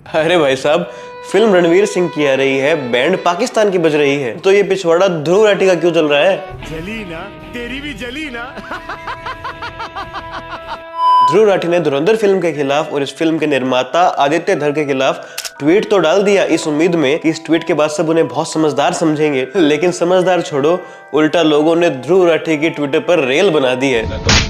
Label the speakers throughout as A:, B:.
A: अरे भाई साहब, फिल्म रणवीर सिंह की आ रही है, बैंड पाकिस्तान की बज रही है, तो ये पिछवाड़ा ध्रुव राठी का क्यों चल रहा है?
B: जली ना, तेरी भी जली ना।
A: ध्रुव राठी ने धुरंधर फिल्म के खिलाफ और इस फिल्म के निर्माता आदित्य धर के खिलाफ ट्वीट तो डाल दिया, इस उम्मीद में कि इस ट्वीट के बाद सब उन्हें बहुत समझदार समझेंगे। लेकिन समझदार छोड़ो, उल्टा लोगों ने ध्रुव राठी की ट्विटर पर रेल बना दी है।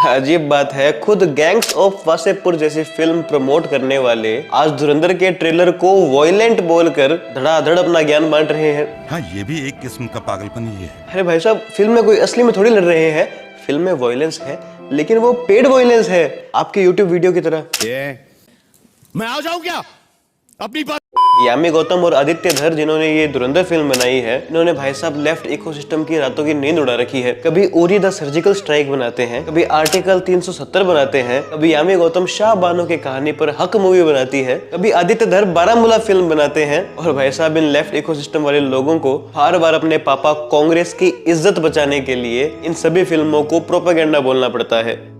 A: अजीब बात है, खुद गैंग्स ऑफ वासेपुर जैसी फिल्म प्रमोट करने वाले आज धुरंधर के ट्रेलर को वॉयलेंट बोलकर धड़ाधड़ अपना ज्ञान बांट रहे हैं।
C: हाँ, ये भी एक किस्म का पागलपन ही है।
A: अरे भाई साहब, फिल्म में कोई असली में थोड़ी लड़ रहे हैं, फिल्म में वॉयलेंस है, लेकिन वो पेड वॉयलेंस है, आपके यूट्यूब वीडियो की तरह।
B: मैं आ जाऊं क्या अपनी बात?
A: यामी गौतम और आदित्य धर जिन्होंने ये धुरंधर फिल्म बनाई है, इन्होंने भाई साहब लेफ्ट इकोसिस्टम की रातों की नींद उड़ा रखी है। कभी उरी द सर्जिकल स्ट्राइक बनाते हैं, कभी आर्टिकल 370 बनाते हैं, कभी यामी गौतम शाह बानो की कहानी पर हक मूवी बनाती है, कभी आदित्य धर बारामूला फिल्म बनाते हैं। और भाई साहब, इन लेफ्ट इकोसिस्टम वाले लोगों को बार बार अपने पापा कांग्रेस की इज्जत बचाने के लिए इन सभी फिल्मों को प्रोपेगेंडा बोलना पड़ता है।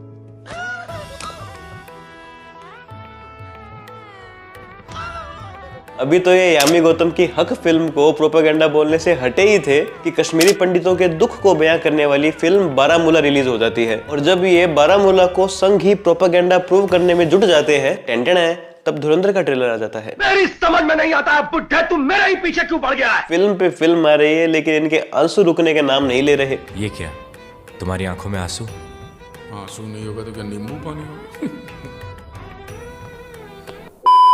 A: अभी तो ये यामी गौतम की हक फिल्म को प्रोपेगेंडा बोलने से हटे ही थे कि कश्मीरी पंडितों के दुख को बयां करने वाली फिल्म बारामूला रिलीज हो जाती है। और जब ये बारामूला को संघ ही प्रोपेगेंडा प्रूव करने में जुट जाते हैं, टेंशन है, तब धुरंधर का ट्रेलर आ जाता है।
B: मेरी समझ में नहीं आता है बुड्ढे, तू मेरे ही पीछे क्यों पड़ गया है?
A: फिल्म पे फिल्म आ रही है, लेकिन इनके आंसू रुकने के नाम नहीं ले रहे।
D: ये क्या, तुम्हारी आंखों में आंसू?
E: आंसू नहीं होगा तो क्या नींबू पानी होगा?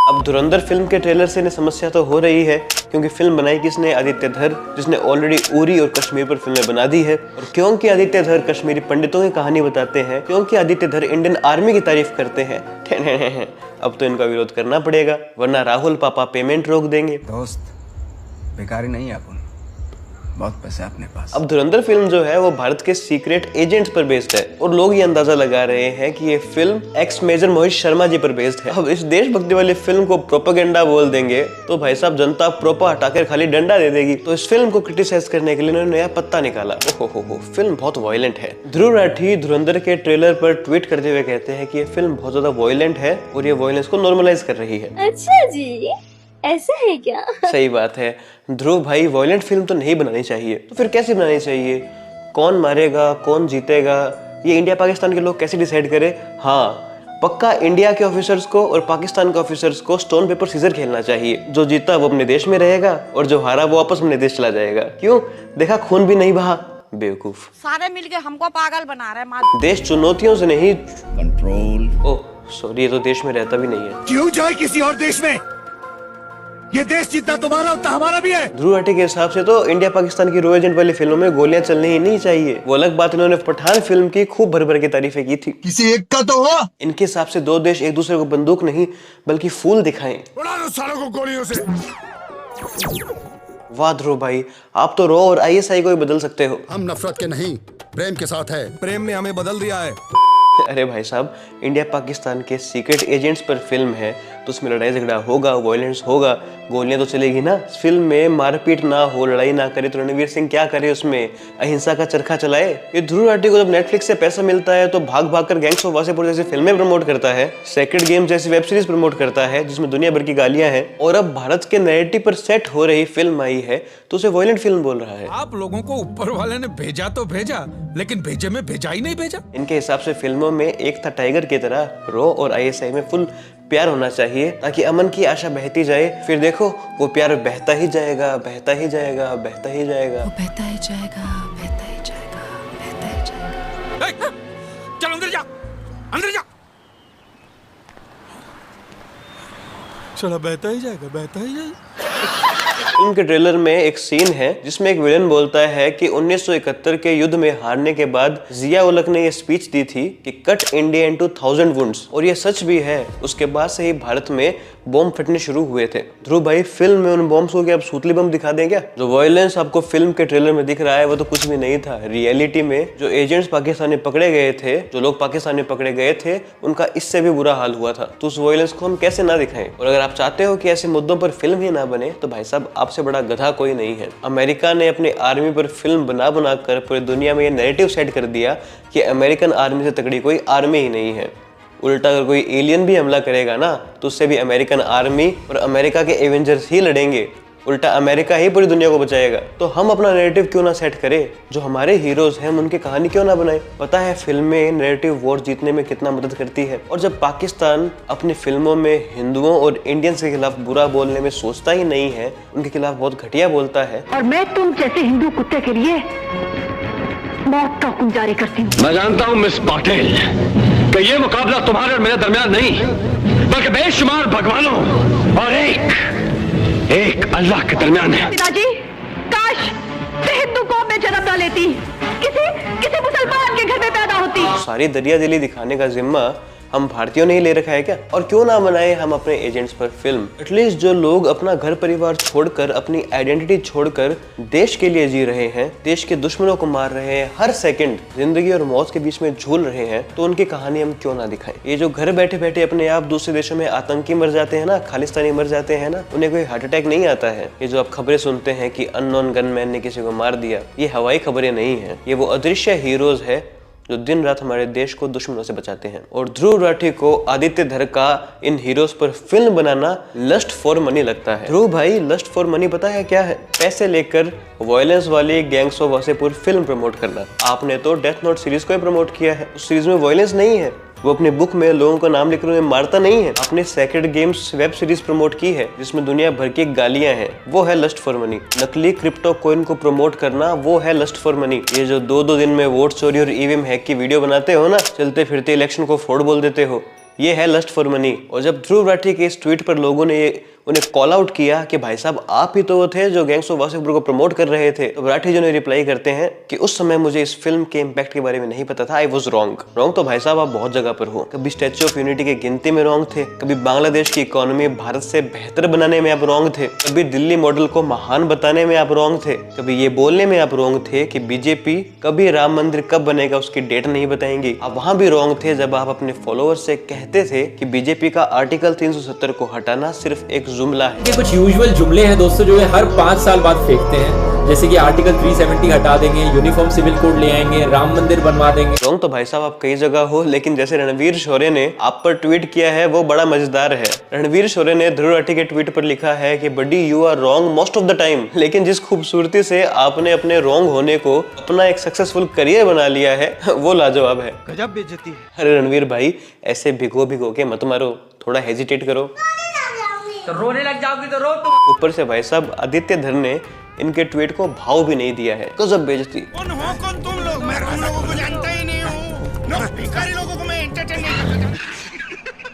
A: अब धुरंधर फिल्म के ट्रेलर से इन्हें समस्या तो हो रही है, क्योंकि फिल्म बनाई किसने? आदित्य धर, जिसने ऑलरेडी उरी और कश्मीर पर फिल्में बना दी है। और क्योंकि आदित्य धर कश्मीरी पंडितों की कहानी बताते हैं, क्योंकि आदित्य धर इंडियन आर्मी की तारीफ करते हैं, अब तो इनका विरोध करना पड़ेगा, वरना राहुल पापा पेमेंट रोक देंगे।
F: दोस्त बेकारी नहीं है, अपन बहुत पैसे अपने पास।
A: अब धुरंधर फिल्म जो है वो भारत के सीक्रेट एजेंट्स पर बेस्ड है, और लोग ये अंदाजा लगा रहे हैं कि ये film x major Mohit Sharma ji पर बेस्ड है। अब इस देशभक्ति वाली फिल्म को प्रोपेगेंडा बोल देंगे तो भाई साहब जनता प्रोपा हटाकर खाली डंडा दे देगी। तो इस फिल्म को क्रिटिसाइज करने के लिए उन्होंने नया पत्ता निकाला। ओहो, फिल्म बहुत वायलेंट है। ध्रुव राठी धुरंधर के ट्रेलर पर ट्वीट करते हुए कहते हैं कि ये फिल्म बहुत ज्यादा वायलेंट है और ये वायलेंस को नॉर्मलाइज कर रही है।
G: अच्छा जी, ऐसा है क्या?
A: सही बात है ध्रुव भाई, वायलेंट फिल्म तो नहीं बनानी चाहिए, तो फिर कैसी बनानी चाहिए? कौन मारेगा, कौन जीतेगा, ये इंडिया पाकिस्तान के लोग कैसे डिसाइड करें? हाँ, पक्का इंडिया के ऑफिसर्स को और पाकिस्तान के ऑफिसर्स को स्टोन पेपर सीजर खेलना चाहिए। जो जीता वो अपने देश में रहेगा और जो हारा वो वापस अपने देश चला जाएगा। क्यों? देखा, खून भी नहीं बहा। बेवकूफ,
H: सारे मिलके हमको पागल बना रहे हैं।
A: देश चुनौतियों से नहीं
F: कंट्रोल।
A: ओह सॉरी, ये तो देश में रहता भी नहीं है।
B: क्यों जाए किसी और देश में? ये देश जितना तुम्हारा उतना हमारा भी है।
A: ध्रुव राठी के हिसाब से तो इंडिया पाकिस्तान की रो एजेंट वाली फिल्मों में गोलियां चलनी ही नहीं चाहिए। वो अलग बात, इन्होंने पठान फिल्म की खूब भर भर के तारीफें की थी।
B: किसी एक का तो हो।
A: इनके हिसाब से दो देश एक दूसरे को बंदूक नहीं बल्कि फूल दिखाएं।
B: उड़ा दो सालों को गोलियों से।
A: वाह ध्रुव भाई, आप तो रो और आईएसआई को ही बदल सकते हो।
E: हम नफरत के नहीं, प्रेम के साथ है। प्रेम ने हमें बदल दिया है।
A: अरे भाई साहब, इंडिया पाकिस्तान के सीक्रेट एजेंट्स पर फिल्म है, तो उसमें लड़ाई झगड़ा होगा, वायलेंस होगा, गोलियां तो चलेगी ना। फिल्म में मारपीट ना हो, लड़ाई ना करे, तो रणवीर सिंह क्या करे? उसमें अहिंसा का चरखा चलाए। ये ध्रुव राठी को जब नेटफ्लिक्स से पैसा मिलता है तो भाग भाग कर गैंग्स ऑफ वासेपुर जैसी फिल्में प्रमोट करता है, सेक्रेट गेम जैसी वेब सीरीज प्रमोट करता है जिसमें दुनिया भर की गालियां हैं, और अब भारत के नैरेटिव पर सेट हो रही फिल्म आई है तो उसे वायलेंट फिल्म बोल रहा है।
I: आप लोगों को ऊपर वाले ने भेजा तो भेजा, लेकिन भेजे में भेजा ही नहीं भेजा।
A: इनके हिसाब से फिल्मों में एक था टाइगर की तरह, रो और आईएसआई में फुल प्यार होना चाहिए ताकि अमन की आशा बहती जाए। फिर देखो वो प्यार बहता ही जाएगा, बहता ही जाएगा, बहता ही जाएगा,
H: बहता ही जाएगा, बहता ही जाएगा, बहता ही जाएगा।
I: चल अंदर जा, अंदर जा। चला, बहता ही जाएगा, बहता ही जाएगा।
A: फिल्म के ट्रेलर में एक सीन है जिसमें एक विलेन बोलता है कि 1971 के युद्ध में हारने के बाद जिया उल हक ने यह स्पीच दी थी कि कट इंडिया इनटू 1000 वुंड्स, और ये सच भी है। उसके बाद से ही भारत में बॉम्ब फटने शुरू हुए थे। ध्रुव भाई, फिल्म में उन बॉम्ब्स को क्या अब सूतली बम दिखा दें क्या? जो वायलेंस आपको फिल्म के ट्रेलर में दिख रहा है वो तो कुछ भी नहीं था। रियलिटी में जो एजेंट्स पाकिस्तान में पकड़े गए थे, जो लोग पाकिस्तान में पकड़े गए थे, उनका इससे भी बुरा हाल हुआ था। तो उस वायलेंस को हम कैसे ना दिखाएं? और अगर आप चाहते हो कि ऐसे मुद्दों पर फिल्म ही ना बने तो भाई साहब, आपसे बड़ा गधा कोई नहीं है। अमेरिका ने अपनी आर्मी पर फिल्म बना बना कर पूरी दुनिया में ये नैरेटिव सेट कर दिया कि अमेरिकन आर्मी से तगड़ी कोई आर्मी ही नहीं है। उल्टा अगर कोई एलियन भी हमला करेगा ना तो उससे भी अमेरिकन आर्मी और अमेरिका के एवेंजर्स ही लड़ेंगे। उल्टा अमेरिका ही पूरी दुनिया को बचाएगा। तो हम अपना नैरेटिव क्यों ना सेट करें, जो हमारे हीरोज हैं हम उनकी कहानी क्यों ना बनाएं। पता है फिल्में नैरेटिव वॉर जीतने में कितना मदद करती है, और जब पाकिस्तान अपनी फिल्मों में हिंदुओं और इंडियंस के खिलाफ बुरा बोलने में सोचता ही नहीं है, उनके खिलाफ बहुत घटिया बोलता है।
J: और मैं तुम जैसे हिंदू कुत्ते के लिए मौत का हुक्म जारी करती हूँ।
K: मैं जानता हूँ मिस पाटिल कि ये मुकाबला तुम्हारे और मेरे दरमियान नहीं, बल्कि बेशुमार भगवानों और एक अल्लाह के दरमियान है।
J: पिताजी, काश मैं हिंदू कौम में जन्म न लेती, किसी मुसलमान के घर में पैदा होती।
A: सारी दरिया दिली दिखाने का जिम्मा हम भारतीयों ने ही ले रखा है क्या? और क्यों ना बनाए हम अपने एजेंट्स पर फिल्म। एटलीस्ट जो लोग अपना घर परिवार छोड़कर, अपनी आइडेंटिटी छोड़कर देश के लिए जी रहे हैं, देश के दुश्मनों को मार रहे हैं, हर सेकंड जिंदगी और मौत के बीच में झूल रहे हैं, तो उनकी कहानी हम क्यों ना दिखाएं। ये जो घर बैठे बैठे अपने आप दूसरे देशों में आतंकी मर जाते हैं ना, खालिस्तानी मर जाते हैं ना, उन्हें कोई हार्ट अटैक नहीं आता है। ये जो आप खबरें सुनते हैं कि अननोन गनमैन ने किसी को मार दिया, ये हवाई खबरें नहीं है, ये वो अदृश्य हीरोज है जो दिन रात हमारे देश को दुश्मनों से बचाते हैं। और ध्रुव राठी को आदित्य धर का इन हीरोज पर फिल्म बनाना लस्ट फॉर मनी लगता है। ध्रुव भाई, लस्ट फॉर मनी पता है क्या है? पैसे लेकर वायलेंस वाली gangs of Wasseypur film promote करना। आपने तो डेथ नोट सीरीज को ही प्रमोट किया है, उस सीरीज में वायलेंस नहीं है, वो अपने बुक में लोगों का नाम लिखकर उन्हें मारता नहीं है। आपने sacred games web series promote की है जिसमें दुनिया भर की गालियां हैं, वो है लस्ट फॉर मनी। नकली क्रिप्टो कॉइन को प्रमोट करना, वो है लस्ट फॉर मनी। ये जो दो दिन में वोट चोरी और ईवीएम हैक की वीडियो बनाते हो ना, चलते फिरते इलेक्शन को फ्रॉड बोल देते हो, ये है लस्ट फॉर मनी। और जब ध्रुव राठी के इस ट्वीट पर लोगों ने उन्हें कॉल आउट किया कि भाई साहब आप ही तो वो थे जो गैंग्स ऑफ वासेपुर को प्रमोट कर रहे थे, तो राठी जी ने रिप्लाई करते हैं कि उस समय मुझे इस फिल्म के इम्पैक्ट के बारे में नहीं पता था, आई वाज रॉन्ग। रॉन्ग तो भाई साहब आप बहुत जगह पर हो। कभी स्टैच्यू ऑफ यूनिटी की गिनती में रॉन्ग थे, कभी बांग्लादेश की इकोनॉमी भारत से बेहतर बनाने में आप रॉन्ग थे, कभी दिल्ली मॉडल को महान बताने में आप रॉन्ग थे, कभी ये बोलने में आप रॉन्ग थे कि बीजेपी कभी राम मंदिर कब बनेगा उसकी डेट नहीं बताएंगी। आप वहां भी रॉन्ग थे जब आप अपने फॉलोअर्स से कहते थे कि बीजेपी का आर्टिकल 370 को हटाना सिर्फ एक जुमला है।
L: कुछ यूजुअल जुमले हैं दोस्तों जो हर 5 साल बाद फेंकते हैं, जैसे कि आर्टिकल 370 हटा देंगे, यूनिफॉर्म सिविल कोड ले आएंगे, राम मंदिर बनवा देंगे।
A: रॉन्ग तो भाई साहब आप कई जगह हो, लेकिन जैसे रणवीर शौर्य ने आप पर ट्वीट किया है वो बड़ा मजेदार है। रणवीर शौर्य ने ध्रुव राठी के ट्वीट पर लिखा है कि buddy you are wrong most of the time, लेकिन जिस खूबसूरती से आपने अपने रॉन्ग होने को अपना एक सक्सेसफुल करियर बना लिया है वो लाजवाब है।
B: गजब बेइज्जती है।
A: अरे रणवीर भाई ऐसे भिगो के मत मारो, थोड़ा हेजिटेट करो,
L: तो रोने लग जाओगी तो रो तुम।
A: ऊपर से भाई साहब आदित्य धर ने इनके ट्वीट को भाव भी नहीं दिया है। गजब बेइज्जती।
B: कौन हो कौन तुम लोग? मैं तुम लोगों को जानता ही नहीं हूँ। भिखारी लोगों को मैं एंटरटेन नहीं करता।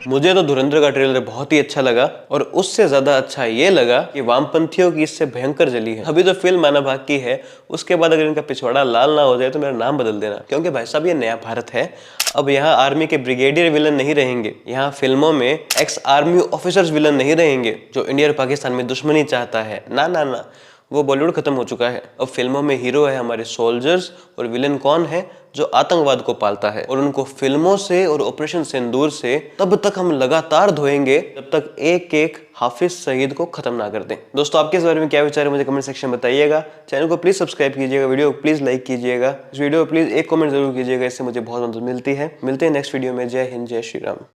A: मुझे तो धुरंधर का ट्रेलर बहुत ही अच्छा लगा, और उससे ज्यादा अच्छा ये लगा कि वामपंथियों की इससे भयंकर जली है। अभी तो फिल्म आना बाकी है, उसके बाद अगर इनका पिछवाड़ा लाल ना हो जाए तो मेरा नाम बदल देना, क्योंकि भाई साहब ये नया भारत है। अब यहाँ आर्मी के ब्रिगेडियर विलन नहीं रहेंगे, यहाँ फिल्मों में एक्स आर्मी ऑफिसर्स विलन नहीं रहेंगे जो इंडिया और पाकिस्तान में दुश्मनी चाहता है। ना, वो बॉलीवुड खत्म हो चुका है। अब फिल्मों में हीरो है हमारे सोल्जर्स, और विलन कौन है? जो आतंकवाद को पालता है। और उनको फिल्मों से और ऑपरेशन सिंदूर से तब तक हम लगातार धोएंगे जब तक एक एक हाफिज सईद को खत्म ना कर दें। दोस्तों आपके इस बारे में क्या विचार है मुझे कमेंट सेक्शन में बताइएगा। चैनल को प्लीज सब्सक्राइब कीजिएगा, वीडियो को प्लीज लाइक कीजिएगा, इस वीडियो को प्लीज एक कमेंट जरूर कीजिएगा, इससे मुझे बहुत मदद मिलती है। मिलते हैं नेक्स्ट वीडियो में। जय हिंद, जय श्री राम।